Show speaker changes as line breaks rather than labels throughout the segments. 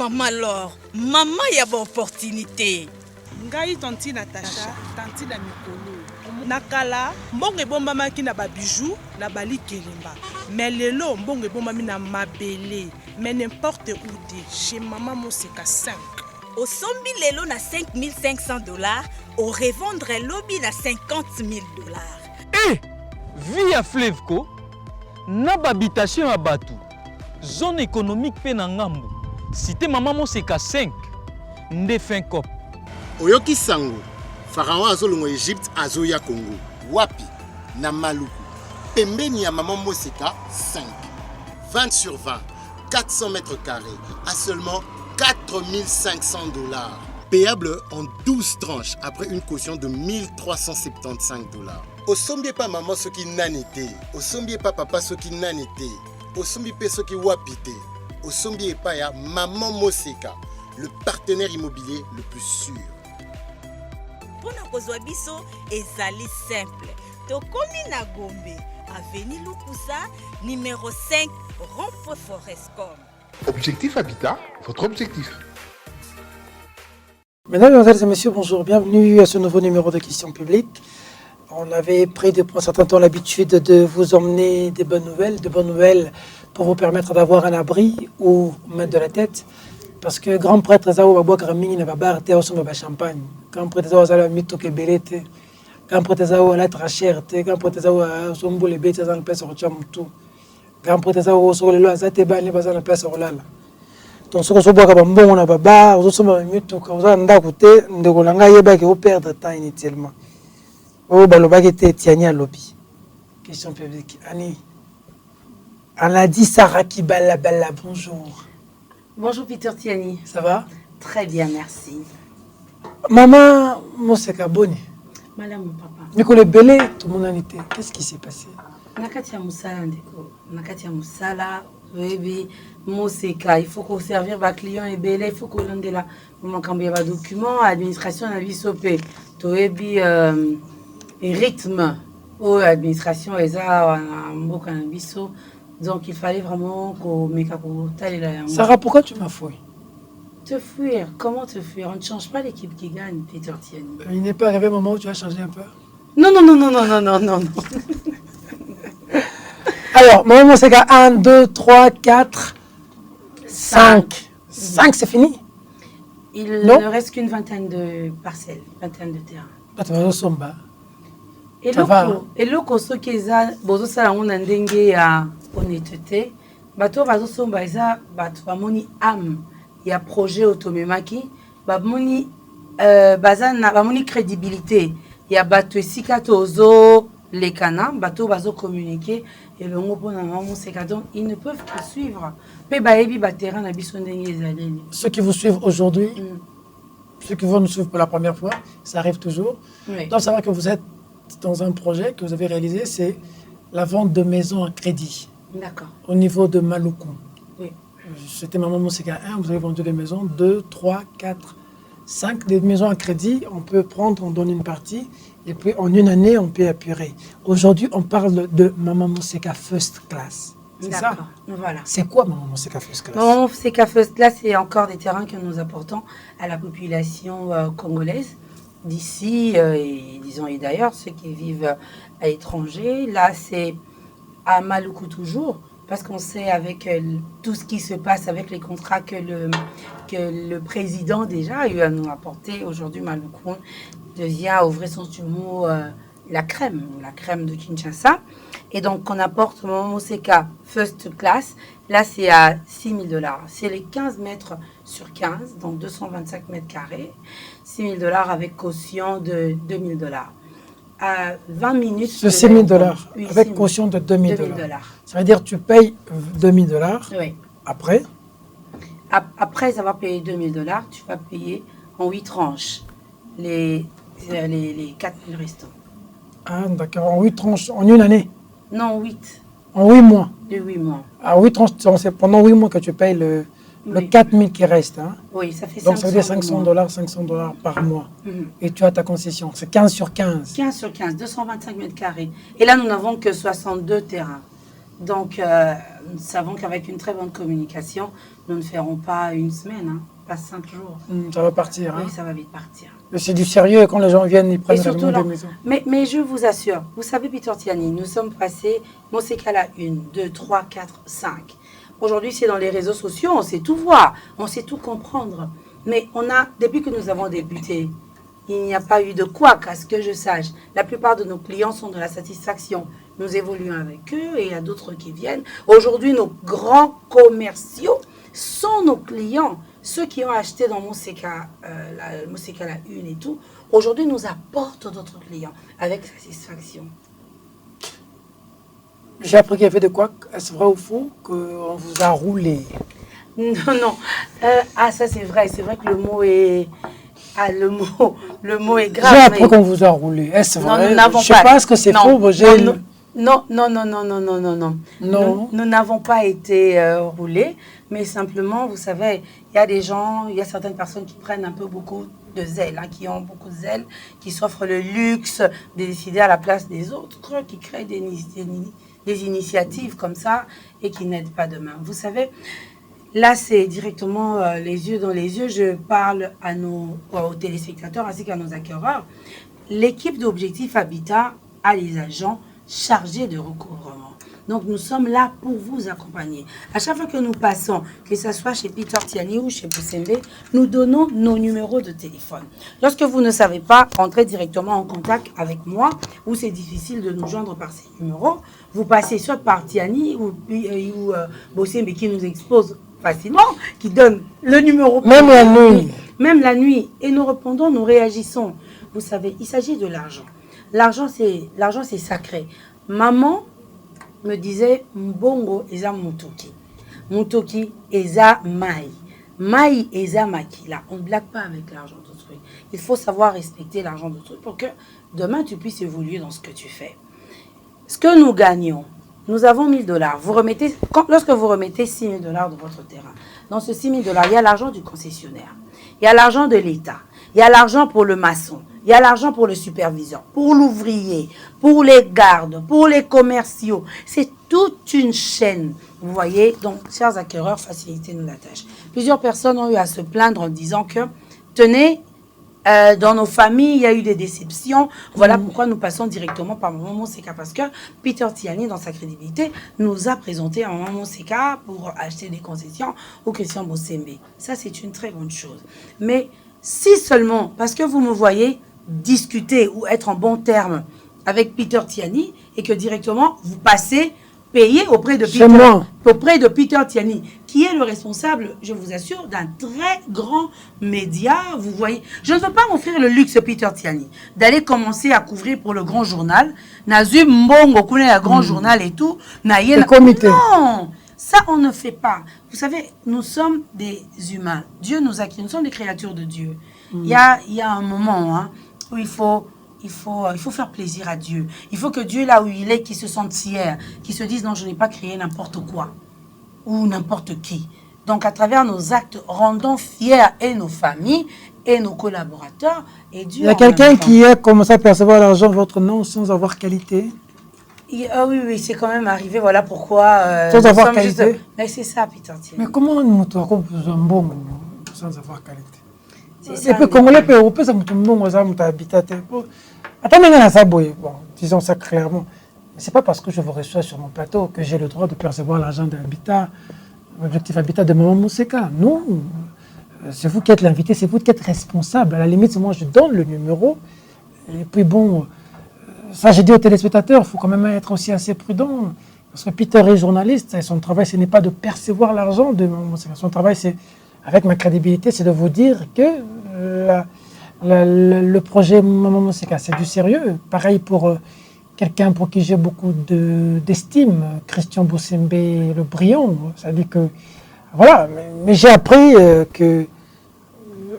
maman Laure, maman y a une opportunité.
Ngai tanti Natacha, tanti na mikolo. Nakala, mbongo ebombamaki na ba bijoux, na bali kelemba. Mais lelo mbongo ebombami na mabele. Mais n'importe où dit, chez maman Moseka 5.
Au sombi lelo na $5,500, au revendre lobby na $50,000.
Eh, via Flevco, na habitation à Batu, zone économique pe na ngambu. Cité maman Moseka 5, nde fin cop.
Oyoki sango, Pharaon azolongo Egypte azoya Congo. Wapi, na Maluku. Pembeni ya maman Moseka 5. 20 sur 20, 400 mètres carrés, à seulement $4,500. Payable en 12 tranches après une caution de $1,375. Au sombier pas maman ce qui nanité, au sombier pas papa ce qui nanité, au sombier pas ce qui wapité, au sombier pas ya maman Moseka, le partenaire immobilier le plus sûr.
Pour na biso ezali simple. Tokomi na Gombe, avenue Lukusa, numéro 5, rond-point Forescom.
Objectif Habitat, votre objectif.
Mesdames et messieurs, bonjour, bienvenue à ce nouveau numéro de questions publiques. On avait pris depuis un certain temps l'habitude de vous emmener des bonnes nouvelles pour vous permettre d'avoir un abri ou mettre de la tête. Parce que grand prêtre Zao Babouak Ramini n'a pas barré au son de champagne. Grand prêtre Zao Zala Mito Kebelete. Grand prêtre Zao la Tracherte. Grand prêtre Zao Sombo les bêtes dans le pèse sur Chamutu. Grand prêtre Zao sur le lois Zateba les bazar le pèse sur l'ala. Donc ce qu'on se voit comme bon on a baba, aux autres Mito, quand vous en côté, de Golanga Yeba qui vous perdre temps inutilement. Oh Baloba qui était Tiani à lobby. Question publique. Annie. On a dit Sarah Kibala Bala, bonjour.
Bonjour Peter Tiani.
Ça va?
Très bien, merci.
Maman Moseka Boni.
Madame mon papa.
Mais quand le belé, tout le monde en était. Qu'est-ce qui s'est passé?
Nakatia Moussala ndeko. Nakatia Moussala, Webi, Moseka. Il faut qu'on servir les clients et belé. Il faut qu'on ait là. Moment quand il y a des documents, administration a vu sauter. Webi rythme. Oh, administration et ça, un beau cannabis. Donc il fallait vraiment qu'on mette à
Sarah, pourquoi tu m'as fouillé?
Te fuir? Comment te fuir? On ne change pas l'équipe qui gagne, Peter Tiani.
Il n'est pas arrivé un moment où tu vas changer un peu?
Non, non, non, non, non, non, non, non, non.
Alors, maman, c'est qu'à 1, 2, 3, 4, 5. 5, c'est fini?
Il ne reste qu'une vingtaine de parcelles, vingtaine de terrains.
Bah, tu vas au Somba.
Et loko soki eza bozo sala ngona ndenge ya honnêteté bato bazo somba eza bato bamoni âme ya projet automemaki bamoni bazana bamoni crédibilité ya bato esika tozo lekana bato bazo communiquer et le mot pona maman c'est donc ils ne peuvent que suivre pe baebi ba terrain na biso ndenge ezaleli.
Ceux qui vous suivent aujourd'hui, ceux qui vont nous suivre pour la première fois, ça arrive toujours.
Oui.
Donc savoir que vous êtes dans un projet que vous avez réalisé, c'est la vente de maisons à crédit.
D'accord.
Au niveau de Maluku.
Oui.
C'était Maman Moseka 1, vous avez vendu des maisons, 2, 3, 4, 5. Des maisons à crédit, on peut prendre, on donne une partie, et puis en une année, on peut apurer. Aujourd'hui, on parle de Maman Moseka First Class. C'est ça?
Voilà.
C'est quoi Maman Moseka First Class?
Maman Moseka First Class, c'est encore des terrains que nous apportons à la population congolaise d'ici et disons et d'ailleurs ceux qui vivent à l'étranger. Là c'est à Maluku toujours parce qu'on sait avec tout ce qui se passe avec les contrats que le président déjà a eu à nous apporter. Aujourd'hui Maluku devient au vrai sens du mot la crème de Kinshasa et donc on apporte Maman Moseka First Class. Là c'est à $6,000, c'est les 15 mètres sur 15 donc 225 mètres carrés. $6,000 avec caution de $2,000. À 20 minutes.
C'est $6,000
oui,
avec caution de $2,000. Ça veut dire que tu payes $2,000.
Oui.
Après?
Après avoir payé $2,000, tu vas payer en 8 tranches les 4,000 restants.
Ah, d'accord, en 8 tranches, en une année?
Non, 8.
En 8 mois?
De 8 mois.
Ah, 8 tranches, c'est pendant 8 mois que tu payes le 4,000 qui reste. Hein?
Oui, ça fait $500.
Donc ça veut dire $500 par mois. Et tu as ta concession. C'est 15 sur 15.
15 sur 15, 225 mètres carrés. Et là, nous n'avons que 62 terrains. Donc, nous savons qu'avec une très bonne communication, nous ne ferons pas une semaine, hein, pas 5 jours.
Ça va partir.
Oui,
Hein.
ça va vite partir.
Mais c'est du sérieux et quand les gens viennent, ils prennent
Et surtout,
réellement
là,
des maisons.
mais je vous assure, vous savez, Peter Tiani, nous sommes passés, Moseka la 1, 2, 3, 4, 5. Aujourd'hui, c'est dans les réseaux sociaux, on sait tout voir, on sait tout comprendre. Mais depuis que nous avons débuté, il n'y a pas eu de couac, à ce que je sache. La plupart de nos clients sont de la satisfaction. Nous évoluons avec eux et il y a d'autres qui viennent. Aujourd'hui, nos grands commerciaux sont nos clients. Ceux qui ont acheté dans Moseka la 1 et tout, aujourd'hui nous apportent d'autres clients avec satisfaction.
J'ai appris qu'il y avait de quoi. Est-ce vrai ou faux qu'on vous a roulé?
Non, non. Ça c'est vrai que le mot est... le mot est grave.
J'ai appris qu'on vous a roulé. Est-ce vrai?
Non, nous n'avons pas.
Je ne sais pas, est-ce que c'est faux?
Non. Nous n'avons pas été roulés, mais simplement, vous savez, il y a des gens, il y a certaines personnes qui prennent un peu beaucoup de zèle, hein, qui ont beaucoup de zèle, qui s'offrent le luxe de décider à la place des autres, qui créent des initiatives comme ça et qui n'aident pas demain. Vous savez, là, c'est directement les yeux dans les yeux. Je parle aux téléspectateurs ainsi qu'à nos acquéreurs. L'équipe d'Objectif Habitat a les agents chargés de recouvrement. Donc, nous sommes là pour vous accompagner. À chaque fois que nous passons, que ce soit chez Peter Tiani ou chez Boussembe, nous donnons nos numéros de téléphone. Lorsque vous ne savez pas, entrez directement en contact avec moi, ou c'est difficile de nous joindre par ces numéros, vous passez soit par Tiani ou Boussembe qui nous expose facilement, qui donne le numéro.
Même la nuit.
Même la nuit. Et nous répondons, nous réagissons. Vous savez, il s'agit de l'argent. L'argent, c'est sacré. Maman me disait, Mbongo eza mutoki. Mutoki eza mai. Mai eza makila. On ne blague pas avec l'argent d'autrui. Il faut savoir respecter l'argent d'autrui pour que demain, tu puisses évoluer dans ce que tu fais. Ce que nous gagnons, nous avons $1000. Lorsque vous remettez $6000 de votre terrain, dans ce $6000, il y a l'argent du concessionnaire. Il y a l'argent de l'État. Il y a l'argent pour le maçon. Il y a l'argent pour le superviseur, pour l'ouvrier, pour les gardes, pour les commerciaux. C'est toute une chaîne. Vous voyez, donc, chers acquéreurs, facilitez-nous la tâche. Plusieurs personnes ont eu à se plaindre en disant que, tenez, dans nos familles, il y a eu des déceptions. Voilà pourquoi nous passons directement par Maman Moseka. Parce que Peter Tiani, dans sa crédibilité, nous a présenté un Maman Moseka pour acheter des concessions au Christian Boussembe. Ça, c'est une très bonne chose. Mais si seulement, parce que vous me voyez discuter ou être en bon terme avec Peter Tiani et que directement vous passez payer auprès de Peter Tiani, qui est le responsable, je vous assure, d'un très grand média. Vous voyez, je ne veux pas m'offrir le luxe, Peter Tiani, d'aller commencer à couvrir pour le grand journal. Nazum Mbongo connaît le grand journal et tout.
Le comité.
Non, ça on ne fait pas. Vous savez, nous sommes des humains. Dieu nous a créés, nous sommes des créatures de Dieu. Il y a un moment où il faut faire plaisir à Dieu. Il faut que Dieu, là où il est, qu'il se sente fier, qu'il se dise non, je n'ai pas créé n'importe quoi ou n'importe qui. Donc, à travers nos actes, rendons fiers et nos familles et nos collaborateurs et Dieu.
Il y a quelqu'un qui a commencé à percevoir l'argent votre nom sans avoir qualité.
Oui, c'est quand même arrivé. Voilà pourquoi.
Sans avoir qualité.
Mais c'est ça, Peter.
Mais comment nous avons un bon sans avoir qualité?
C'est
peu congolais, peu européen, ça me habitat. Attendez, bon, disons ça clairement. Ce n'est pas parce que je vous reçois sur mon plateau que j'ai le droit de percevoir l'argent de l'habitat, l'objectif habitat de Maman Moseka. Non, c'est vous qui êtes l'invité, c'est vous qui êtes responsable. À la limite, moi je donne le numéro. Et puis bon, ça j'ai dit aux téléspectateurs, il faut quand même être aussi assez prudent. Parce que Peter est journaliste, et son travail, ce n'est pas de percevoir l'argent de Maman Moseka. Son travail, c'est, avec ma crédibilité, c'est de vous dire que le projet Maman Moseka, c'est du sérieux. Pareil pour quelqu'un pour qui j'ai beaucoup d'estime, Christian Boussembe le brillant. Ça dit que, voilà, mais j'ai appris que,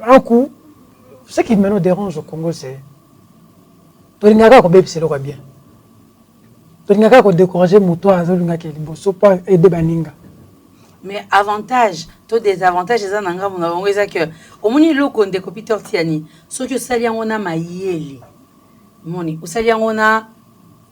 un coup, ce qui me dérange au Congo, c'est Tolingaka ko bebiselo kwa bien. Tolingaka ko décourager muto azolinga ke liboso pa aider baninga.
Mais avantage, tout désavantage, les anangas, on a vu que au moins le compte de Peter Tiani, ce que ça y a on a maïeli, moni, ou ça y a on a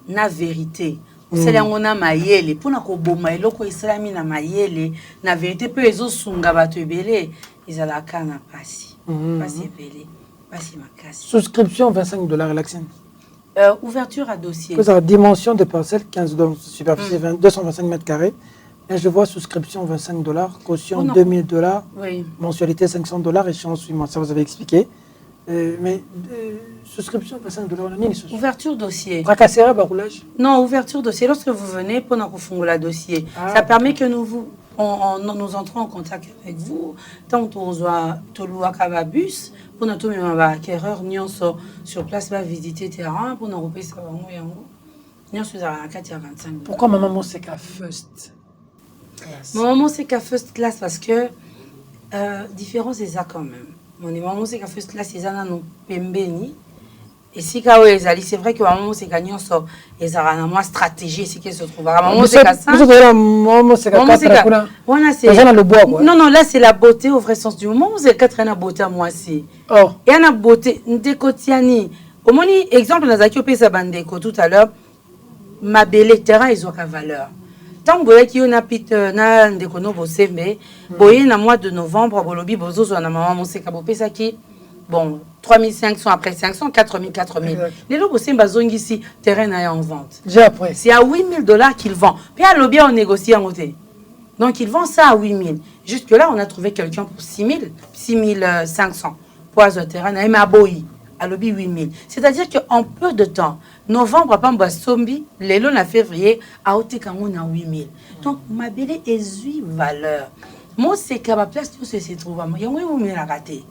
na vérité, osali yango na mayele mpona koboma eloko esalami na mayele na vérité mpe ezosunga bato ebele ezalaka na pasi ebele pasi makasi.
Souscription $25 Laxine.
Ouverture à dossier.
Vous avez dimension de parcelle 15 donc superficie 225 mètres carrés. Et je vois souscription $25, caution $2000,
oui.
Mensualité $500, échéance suivante. Ça vous avez expliqué. Mais souscription $25, on a mis
ouverture dossier.
Tracassera, baroulage.
Non, ouverture dossier. Lorsque vous venez pour nous faire dossier, ça permet que nous entrons en contact avec vous. Tant qu'on soit au bus, pour nous trouver un acquéreur, nous sommes sur place, va visiter le terrain, pour nous repérer ça. Nous sommes à 4,25.
Pourquoi Maman Moseka First Class?
Maman Moseka First Class parce que différence c'est ça quand même. Maman Moseka First Class c'est ça non pembeni. Et si c'est vrai que Maman Moseka nyonso ezara na moi stratégie c'est qu'elle se trouve. Maman Moseka ça.
Maman Moseka 4
on a c'est
le bois quoi.
Non là c'est la beauté au vrai sens du mot. Maman Moseka 4 na beauté à moi c'est.
Oh.
Et na beauté ndekotiani. Au moni exemple nazaki opesa bandeko tout à l'heure ma belle terrain ils ont ka valeur. Tant que qui on a pit na ndekono bosembe boye na mois de novembre bolobi bozo na Maman Moseka bopesa ki bon 3500 après 500 4000 4000 les lots bosemba zongi ici terrain na en vente.
J'ai après.
C'est à $8000 qu'ils vendent. Puis à lobby on négocie en côté. Donc ils vendent ça à 8000. Jusque là on a trouvé quelqu'un pour 6000 6500 pour un terrain na maboyi à lobby 8000. C'est-à-dire que en peu de temps novembre pamba sombi les lots na février à otekango na 8000. Donc ma belle est valeur. Moi c'est qu'à ma place tout se trouve à moi. Yango vous me la raté.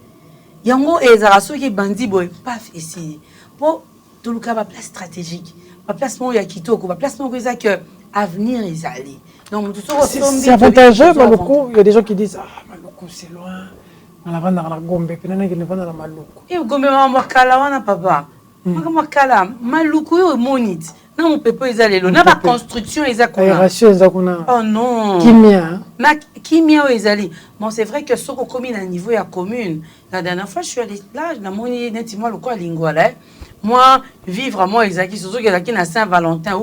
Yango ezara soki bandi boy paf ici. Pour tout le cas ma place stratégique. Ma place mon ya kitoko, ma place mon que avenir les allés. Donc tout ça
c'est avantageux Maloko, il y a des gens qui disent Maloko c'est loin. On la vendre na Gombe, puis on ne vend na Maloko.
Et Gombe ma kala wana papa. Ma kala Maloko yo monite. Na mon pepo ezalelo, na ba construction ezakona.
Aération ezakona.
Oh non.
Kimia.
Na kimia ezali. Bon c'est vrai que soko commune à niveau ya commune. La dernière fois je suis allée là, na moni netiment le quoi lingwala. Moi vivre à moi ezaki sozo qui na Saint-Valentin.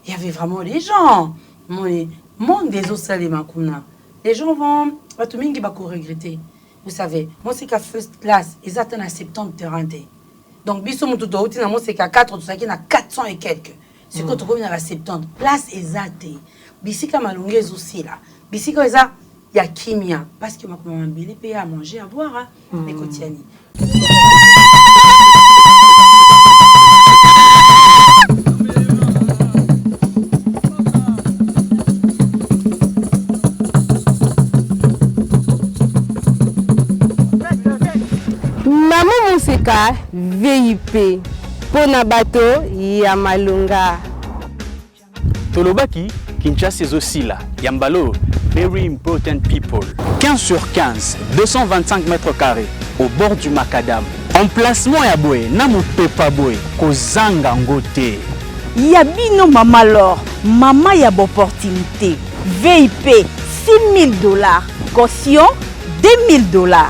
Il y avait vraiment les gens. Mon des osalema kuna. Les gens vont pas tout mingi ba ko regretter. Vous savez, moi c'est qu'à first class, ils attendent à 70 terrain. Donc biso mutu to uti na moi c'est qu'à 4 tout ça qui na 400 et quelques. C'est quand on revient à 70 place exacte. Bisika malungezo aussi là. Bisika eza ya kimia parce que ma maman belle paye à manger à boire les kotiani.
Maman Moseka VIP pona bato ya malunga.
Tolobaki Kinshasa ezosila Yambalo very important people 15 sur 15 225 mètres carrés au bord du macadam emplacement ya boye na mopepa boye kozanga ngote
Yabino mama lor mama ya opportunité VIP $6000 caution $2000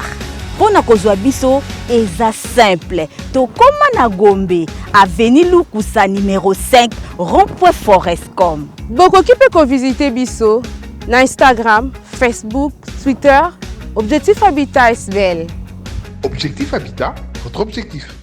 pona kozwa biso eza simple tokoma na Gombe avenue Lukusa numéro 5 rond-point Forestcom.
Bokoki pe ko visiter biso na Instagram, Facebook, Twitter, Objectif Habitat SVL.
Objectif Habitat, votre objectif.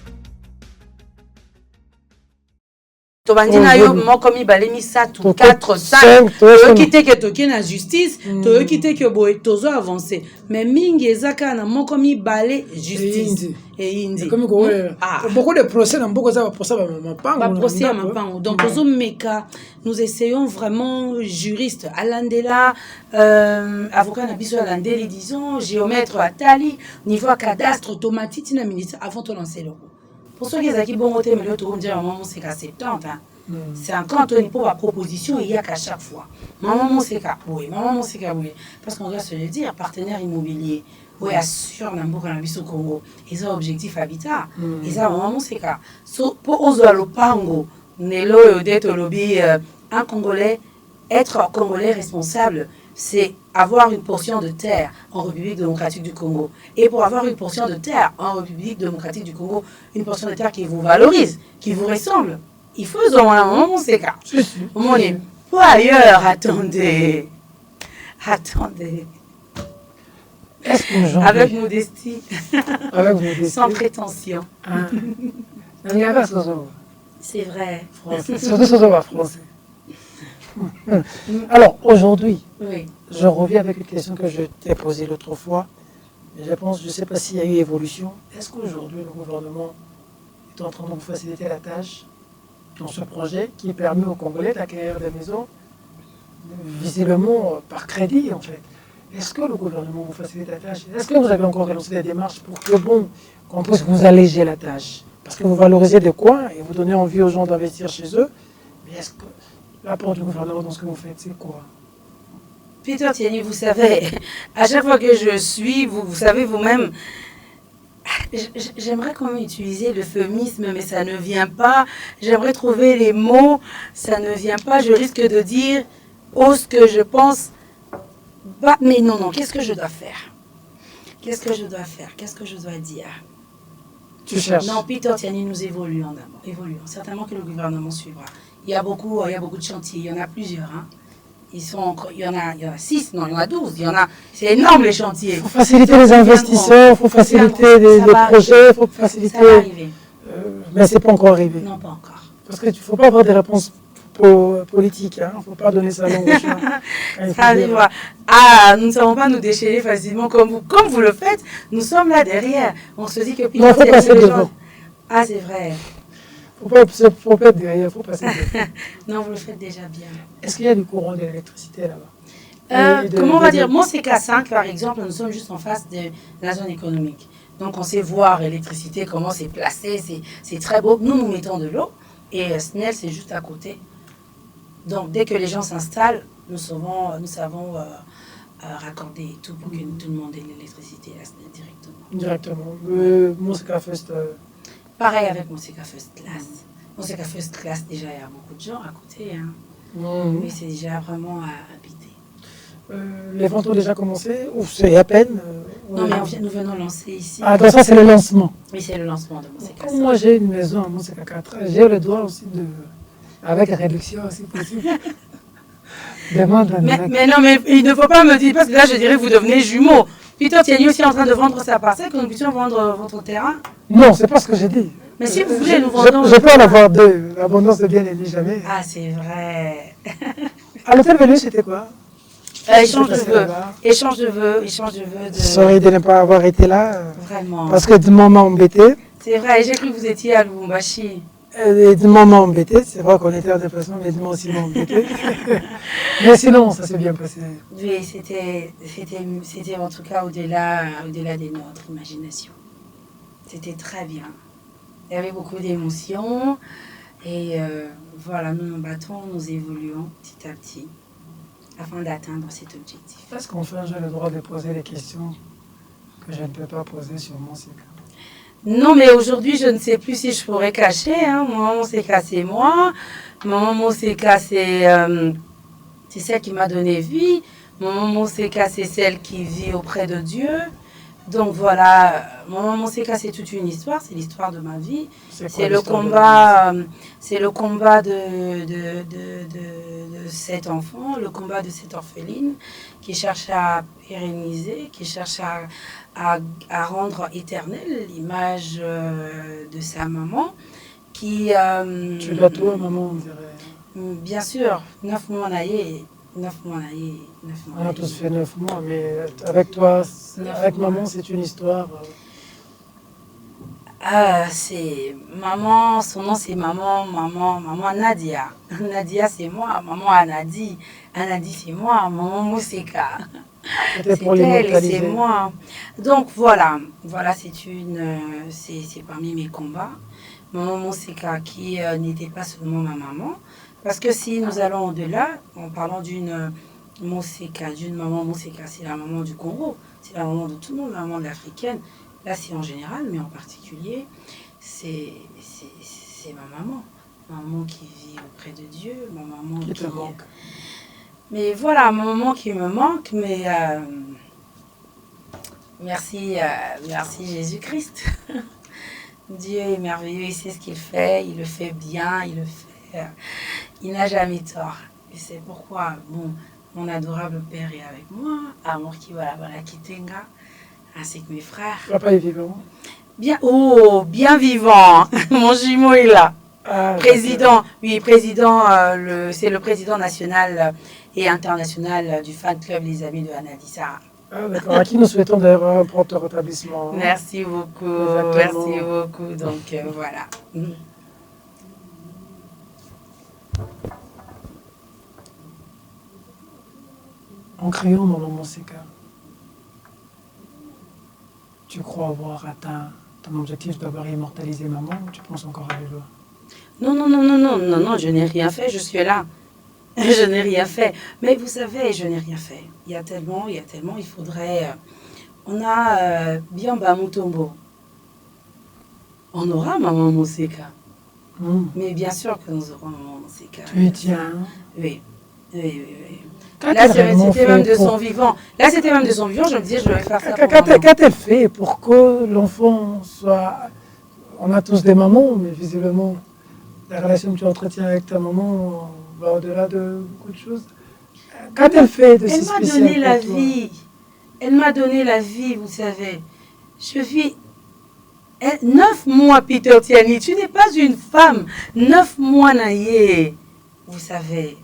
Tobandina yo moko mibale misatu 4 5 to kite ke toki na justice to kite ke boy tozo avancer mais mingi ezaka na moko mibale justice et indi
comme beaucoup de procès dans beaucoup ça procès
ba procès à mapango donc tozo meka nous essayons vraiment juriste Alandela avocat na biso Alandeli disons géomètre Atali niveau cadastre automatique na ministre avant de lancer le pour ceux qui ont bon côté mais l'autre on dit maman c'est qu'à 70 c'est encore Anthony pour la proposition il y a qu'à chaque fois maman c'est qu'à oui maman c'est qu'à oui parce qu'on doit se le dire partenaire immobilier oui assure n'importe na biso Congo ils ont objectif habitat ils ont maman c'est qu'à pour ozo lopango nelo d'être lobby un Congolais être Congolais responsable c'est avoir une portion de terre en République démocratique du Congo. Et pour avoir une portion de terre en République démocratique du Congo, une portion de terre qui vous valorise, qui vous ressemble, il faut maman c'est cas. On est pas ailleurs, attendez. Avec modestie.
Avec modestie.
Sans prétention. C'est vrai.
Français. Surtout français. Alors, aujourd'hui,
oui.
Je reviens avec une question que je t'ai posée l'autre fois. Je ne sais pas s'il y a eu évolution. Est-ce qu'aujourd'hui, le gouvernement est en train de vous faciliter la tâche dans ce projet qui permet aux Congolais d'acquérir des maisons, visiblement par crédit, en fait? Est-ce que le gouvernement vous facilite la tâche? Est-ce que vous avez encore lancé des démarches pour que, qu'on puisse vous alléger la tâche? Parce que vous valorisez des coins et vous donnez envie aux gens d'investir chez eux. Mais est-ce que l'apport du gouvernement dans ce que vous faites, c'est quoi?
Peter Tiani, vous savez, à chaque fois que je suis, vous savez vous-même, j'aimerais quand même utiliser l'euphémisme, mais ça ne vient pas. J'aimerais trouver les mots, ça ne vient pas. Je risque de dire ce que je pense. Bah, mais non, qu'est-ce que je dois faire? Qu'est-ce que je dois faire? Qu'est-ce que je dois dire?
Tu cherches.
Non, Peter Tiani, nous évoluons d'abord. Évoluons. Certainement que le gouvernement suivra. Il y a beaucoup de chantiers. Il y en a plusieurs. Hein. Il y en a 6, non, il y en a 12. C'est énorme les chantiers.
Il faut faciliter les investisseurs, il faut faciliter les projets, il faut faciliter.
Ça va arriver.
Mais ce n'est pas encore arrivé.
Non, pas encore.
Parce qu'il ne faut pas avoir des réponses politiques. Il ne faut pas donner ça longue au chemin.
Ça arrivera. Nous ne savons pas nous déchaîner facilement comme vous le faites. Nous sommes là derrière. On se dit que...
Non, il faut passer devant.
Ah, c'est vrai.
Il ne faut pas être derrière, il faut passer devant.
Non, vous le faites déjà bien.
Est-ce qu'il y a du courant d'électricité là-bas?
Comment on va dire? Moi, c'est K5, par exemple, nous sommes juste en face de la zone économique. Donc, on sait voir l'électricité, comment c'est placé, c'est très beau. Nous mettons de l'eau et SNEL, c'est juste à côté. Donc, dès que les gens s'installent, nous savons raccorder tout pour que tout le monde ait l'électricité à SNEL directement.
Moseka First.
Pareil avec Moseka First Class. Moseka First Class, déjà, il y a beaucoup de gens à côté. Hein. Mais c'est déjà vraiment habité.
Les ventes ont déjà commencé ou c'est à peine
Non, mais nous venons lancer ici.
Ah, donc ça, c'est le lancement.
Oui, c'est le lancement de Moseka.
Comme moi, j'ai une maison à Moseka 4. J'ai le droit aussi de... Avec réduction aussi possible.
Mais non, mais il ne faut pas me dire, parce que là, je dirais que vous devenez jumeaux. Peter Tiani aussi en train de vendre sa parcelle, que nous puissions vendre votre terrain.
Non, c'est pas ce que j'ai dit.
Mais si vous voulez, nous vendons...
Je peux en avoir deux. L'abondance de bien n'est jamais.
Ah, c'est vrai.
À l'hôtel Vénus, c'était quoi?
Échange de vœux. Échange de vœux.
Sorry de ne pas avoir été là.
Vraiment.
Parce que de maman embêté.
C'est vrai, j'ai cru que vous étiez à Lubumbashi.
Et de maman embêté, c'est vrai qu'on était en déplacement, mais de moi aussi embêté. Mais sinon, ça s'est bien passé.
Oui, c'était en tout cas au-delà de notre imagination. C'était très bien. Il y avait beaucoup d'émotions. Et voilà, nous nous battons, nous évoluons petit à petit afin d'atteindre cet objectif.
Est-ce qu'enfin j'ai le droit de poser les questions que je ne peux pas poser sur mon site?
Non, mais aujourd'hui, je ne sais plus si je pourrais cacher. Hein. Maman Moseka, c'est moi. Maman Moseka, c'est celle qui m'a donné vie. Maman Moseka, c'est celle qui vit auprès de Dieu. Donc voilà, Maman Moseka, c'est toute une histoire. C'est l'histoire de ma vie. C'est le combat de 7 enfants, le combat de cette orpheline qui cherche à pérenniser, qui cherche à rendre éternelle l'image de sa maman. Qui,
tu l'as toi, maman, on dirait.
Bien sûr, 9 mois en aïe. 9 mois en aïe.
On a tous fait 9 mois, mais avec toi, avec maman, c'est une histoire.
C'est maman, son nom c'est maman Nadia. Nadia c'est moi, maman Anadi. Anadi c'est moi, maman Moseka. C'est elle et c'est moi. Donc voilà, c'est parmi mes combats. Maman Moseka qui n'était pas seulement ma maman. Parce que si nous allons au-delà, en parlant d'une Moseka, d'une maman Moseka, c'est la maman du Congo, c'est la maman de tout le monde, la maman de l'Africaine. Là, c'est en général, mais en particulier, c'est ma maman. Ma maman qui vit auprès de Dieu, ma maman
qui te manque.
Mais voilà, ma maman qui me manque, mais merci Jésus-Christ. Dieu est merveilleux, il sait ce qu'il fait, il le fait bien, il le fait Il n'a jamais tort. Et c'est pourquoi, bon, mon adorable père est avec moi, Amour qui voilà Kitenga, ainsi que mes frères.
Papa est vivant.
Bien, oh, bien vivant. Mon jumeau est là. Président, oui, président, c'est le président national et international du fan club Les Amis de Anadissa.
Ah, d'accord. À qui nous souhaitons d'ailleurs un prompt rétablissement.
Merci beaucoup.
Exactement.
Merci beaucoup. Donc voilà.
En créant Maman Monseka, tu crois avoir atteint ton objectif d'avoir immortalisé maman ou tu penses encore aller loin?
Non, je n'ai rien fait, je suis là. Je n'ai rien fait. Mais vous savez, je n'ai rien fait. Il y a tellement, il faudrait... on a bien Bamutombo. On aura Maman Monseka. Mais bien sûr que nous aurons Maman Monseka.
Tu y tiens.
Oui. Là, c'était même de son vivant. Là, c'était même de son vivant. Je me disais, je vais faire ça pour maman.
Qu'a-t-elle fait pour que l'enfant soit... On a tous des mamans, mais visiblement, la relation que tu entretiens avec ta maman va au-delà de beaucoup de choses. Qu'a-t-elle fait de si spécial?
Elle m'a donné la vie. Elle m'a donné la vie, vous savez. Je vis 9 mois, Peter Tiani. Tu n'es pas une femme. 9 mois, Naye. Vous savez.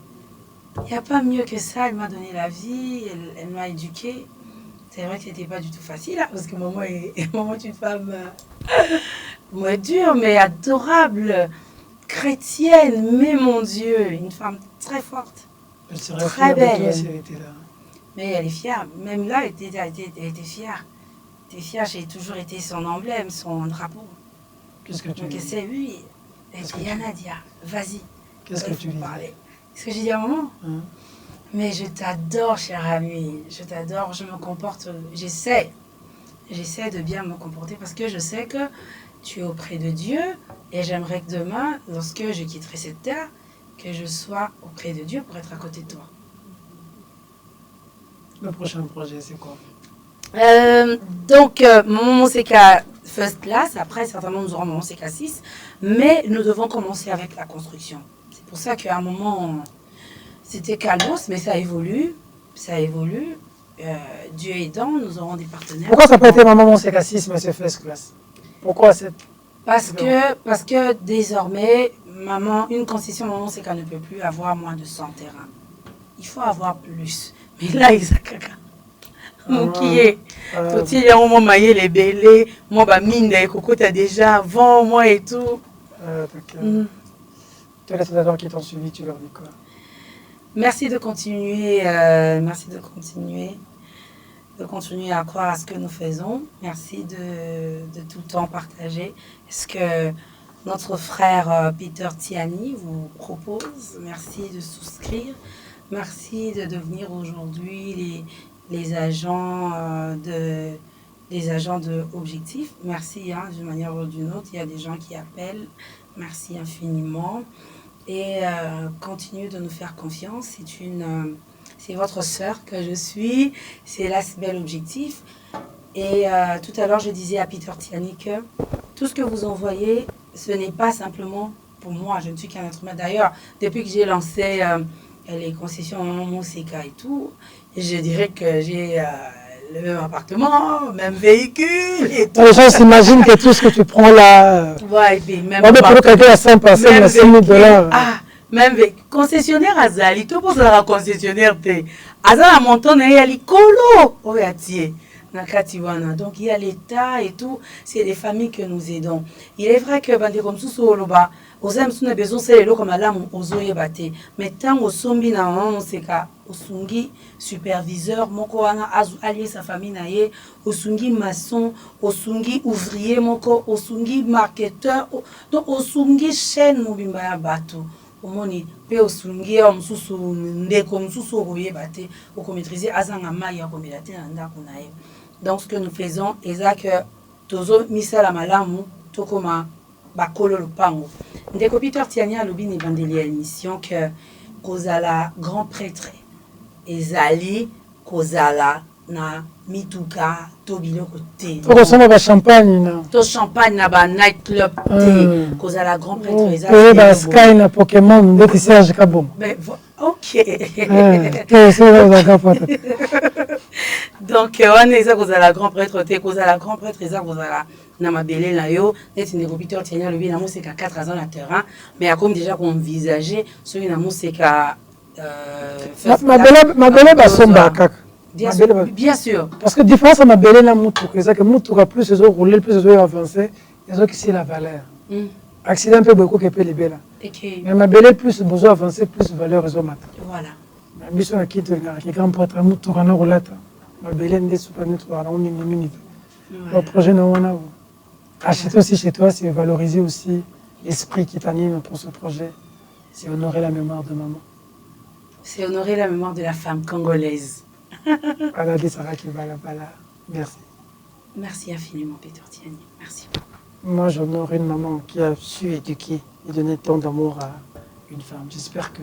Il n'y a pas mieux que ça, elle m'a donné la vie, elle m'a éduquée. C'est vrai que ce n'était pas du tout facile, hein, parce que maman est une femme dure, mais adorable, chrétienne, mais mon Dieu, une femme très forte,
elle serait
très belle.
De toi si elle était là.
Mais elle est fière, même là, elle était fière. Elle était fière, j'ai toujours été son emblème, son drapeau.
Qu'est-ce que tu
dis? Donc c'est oui, elle dit, Nadia, vas-y.
Qu'est-ce que tu dis?
Est-ce que j'ai dit à maman? Mais je t'adore, cher ami. Je t'adore. Je me comporte. J'essaie de bien me comporter parce que je sais que tu es auprès de Dieu et j'aimerais que demain, lorsque je quitterai cette terre, que je sois auprès de Dieu pour être à côté de toi.
Le prochain projet, c'est quoi?
Donc, Maman Monseka First Class. Après, certainement, nous aurons Maman Monseka 6. Mais nous devons commencer avec la construction. C'est pour ça qu'à un moment, c'était calmos, mais ça évolue. Dieu aidant, nous aurons des partenaires.
Pourquoi ça n'a pas été Maman Monseka 6, mais c'est First Class? Pourquoi cette...
Parce que désormais, une concession Maman Monseka ne peut plus avoir moins de 100 terrains. Il faut avoir plus. Mais là, ils ont caca. Qui est tout il y a un moment maillé les bélés, moi bah mine des coco t'as déjà avant moi et tout.
Tous les téléspectateurs qui t'ont suivi, tu leur dis quoi?
Merci de continuer, de continuer à croire à ce que nous faisons. Merci de tout le temps partager ce que notre frère Peter Tiani vous propose. Merci de souscrire. Merci de devenir aujourd'hui les agents de Objectif. Merci d'une manière ou d'une autre. Il y a des gens qui appellent. Merci infiniment. Et continuez de nous faire confiance. C'est votre sœur que je suis. C'est la belle Objectif. Et tout à l'heure, je disais à Peter Tiani que tout ce que vous envoyez, ce n'est pas simplement pour moi. Je ne suis qu'un être humain. D'ailleurs, depuis que j'ai lancé les concessions Maman Monseka et tout, je dirais que j'ai le même appartement, même véhicule et tout.
Les gens s'imaginent que tout ce que tu prends là...
Ouais, et puis même
pour quelqu'un à 100 personnes, à 6 000 $.
Ah, même concessionnaire Azali, tout pour ça, concessionnaire, Azali, montant, il y a les colos. Oh, donc il y a l'État et tout, c'est les familles que nous aidons. Il est vrai que bande comme Soloba, aux hommes sont besoin c'est le comme la aux oyebate. Mais tant au sombi na Maman Monseka, au sungi superviseur, moko wana azu allié sa famille naie, au sungi maçon, au sungi ouvrier moko, au sungi marketeur, donc au sungi chaîne mobimba ya bato. Omoni pe osungi ya mususu ndeko mususu oyebate, au maîtriser azanga mai ya komilate na ndako na ye. Donc ce que nous faisons, c'est que tozo misala malamu tokoma bakolo lupango. Ndeko Peter Tiani alobi ni bandeli ya émission que kozala grand prêtre ezali kozala na mituka to biloko te
tokosomba bachampagne na
to champagne na ba night club te kozala grand prêtre eza
oyo basky na Pokémon ndeti Serge Kabongo
donc wana eza kozala grand prêtre te kozala grand prêtre eza kozala na mabele na yo neti ndeko Peter Tienya lobi na moseka 4 ans na terrain mais akomi déjà envisager soki na moseka
mabele basomba kaka
bien sûr
parce que différence ya mabele na mutuka eza ke mutuka plus ezorouler plus ezoavance ezokisi la valeur accident mpe boye ekoki epe libela mais mabele plus bozo avance plus valeur ezomata biso na kito engaki grand prêtre mutuka na kolata mabele nde supa netuka nango mingi le projet na wana acheter aussi chez toi c'est valoriser aussi l'esprit qui t'anime pour ce projet c'est honorer la mémoire de maman.
C'est honorer la mémoire de la femme congolaise.
Merci.
Merci infiniment, Peter Tiani. Merci.
Moi, j'honore une maman qui a su éduquer et donner tant d'amour à une femme. J'espère que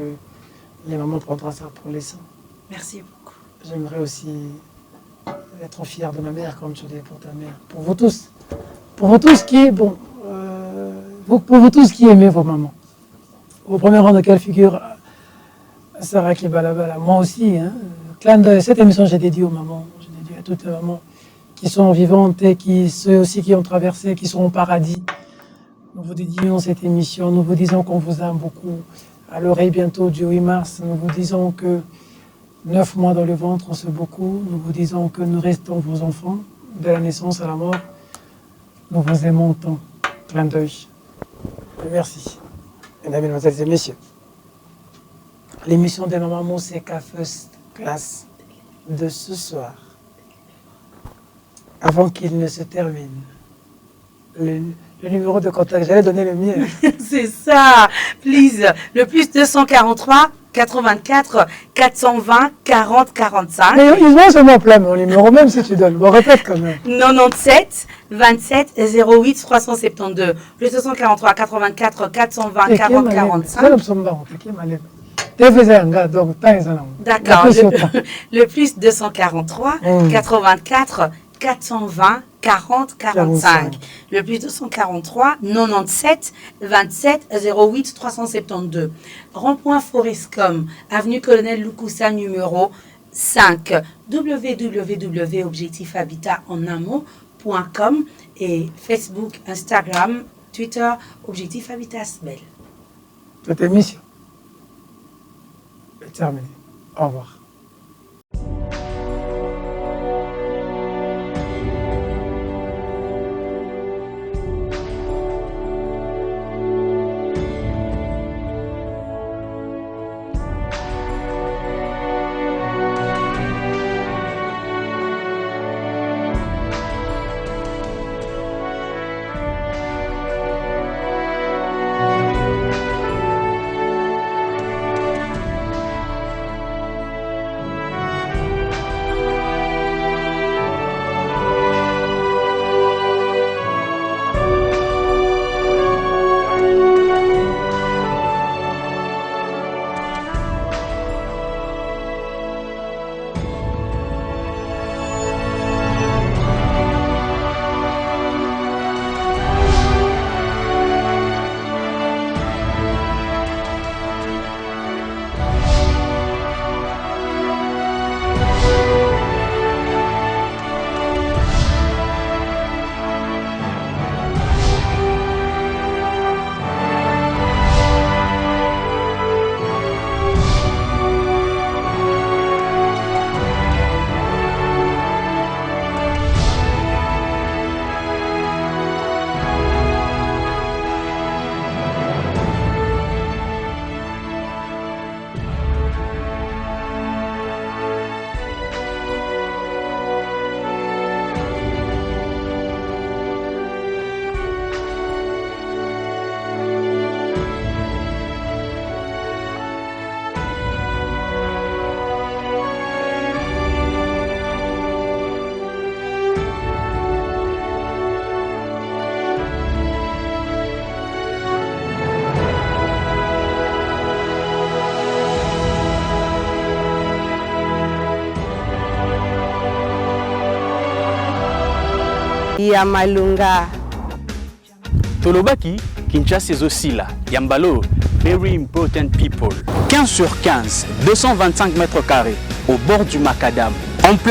les mamans prendront ça pour les sangs.
Merci beaucoup.
J'aimerais aussi être fier de ma mère comme tu l'es pour ta mère. Pour vous tous. Pour vous tous qui, bon, pour vous tous qui aimez vos mamans. Au premier rang de quelle figure Sarah Kibalabala, moi aussi. Hein. Cette émission, j'ai dédié aux mamans. J'ai dédié à toutes les mamans qui sont vivantes et ceux aussi qui ont traversé, qui sont au paradis. Nous vous dédions cette émission. Nous vous disons qu'on vous aime beaucoup. À l'oreille bientôt du 8 mars, nous vous disons que 9 mois dans le ventre, on se beaucoup. Nous vous disons que nous restons vos enfants, de la naissance à la mort. Nous vous aimons tant. Clin d'œil. Merci. Mesdames, Mesdemoiselles et Messieurs, l'émission de Maman Moseka First Class de ce soir, avant qu'il ne se termine, le numéro de contact, j'allais donner le mien.
C'est ça, please, le plus 243 84 420 40 45.
Mais ils vont seulement plein mon numéro, même si tu donnes. Bon, répète quand même.
97 27 08 372. Le 243 84 420 40 45. D'accord. Le plus 243 84 420 40 45. Le plus 243 97 27 08 372. Rond-point Forescom, avenue Colonel Lukusa numéro 5. www.objectifhabitatenamont.com et Facebook, Instagram, Twitter, Objectif Habitat Sbel.
Cette émission est terminée. Au revoir.
ya Malunga.
Tolobaki, Kinshasa ezosila. Yambalo, very important people. 15 sur 15, 225 mètres carrés, au bord du Macadam. En plein